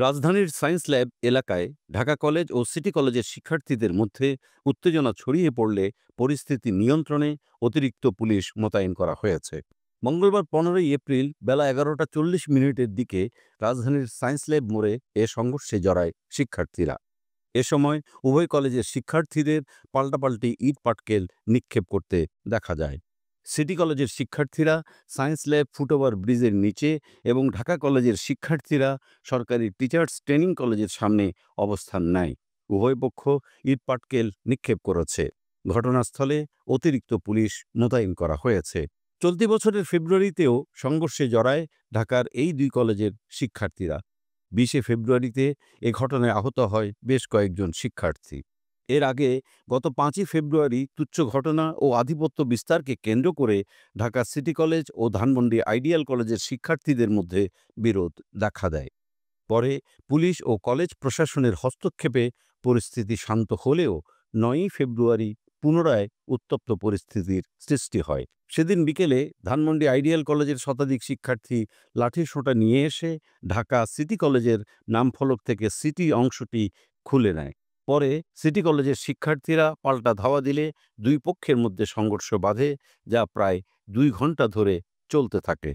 রাজধানীর science lab এলাকায় Dhaka college ও city কলেজের শিক্ষার্থীদের মধ্যে উত্তেজনা ছড়িয়ে পড়লে পরিস্থিতি নিয়ন্ত্রণে অতিরিক্ত পুলিশ মোতায়েন করা হয়েছে। মঙ্গলবার 15 এপ্রিল বেলা 11টা 40 মিনিটের দিকে রাজধানীর সায়েন্স ল্যাব মোড়ে এ সংঘর্ষে জড়ায় শিক্ষার্থীরা। এ সময় উভয় কলেজের শিক্ষার্থীদের পাল্টাপাল্টি ইট পাটকেল নিক্ষেপ করতে দেখা যায়। সিটি কলেজের শিক্ষার্থীরা সায়েন্স ল্যাব ফুটওভার ব্রিজের নিচে এবং ঢাকা কলেজের শিক্ষার্থীরা সরকারি টিচার্স ট্রেনিং কলেজের সামনে অবস্থান নেয়। উভয় পক্ষ ইট পাটকেল নিক্ষেপ করেছে। ঘটনাস্থলে অতিরিক্ত পুলিশ মোতায়েন করা হয়েছে। চলতি বছরের ফেব্রুয়ারিতেও সংঘর্ষে জড়ায় ঢাকার এই দুই কলেজের শিক্ষার্থীরা। 20 ফেব্রুয়ারিতে এ ঘটনায় আহত হয় বেশ কয়েকজন শিক্ষার্থী। এর আগে গত 5 ফেব্রুয়ারি তুচ্ছ ঘটনা ও আধিপত্য বিস্তারকে কেন্দ্র করে ঢাকা সিটি কলেজ ও ধানমন্ডি আইডিয়াল কলেজের শিক্ষার্থীদের মধ্যে বিরোধ দেখা দেয়। পরে পুলিশ ও কলেজ প্রশাসনের হস্তক্ষেপে পরিস্থিতি শান্ত হলেও 9 ফেব্রুয়ারি পুনরায় উত্তপ্ত পরিস্থিতির সৃষ্টি হয়। সেদিন বিকেলে ধানমন্ডি আইডিয়াল কলেজের শতাধিক শিক্ষার্থী লাঠিসোঁটা নিয়ে এসে ঢাকা সিটি কলেজের নামফলক থেকে সিটি অংশটি খুলে নেয়। পরে সিটি কলেজের শিক্ষার্থীরা পাল্টা ধাওয়া দিলে দুই পক্ষের মধ্যে সংঘর্ষ বাধে, যা প্রায় 2 ঘণ্টা ধরে চলতে থাকে।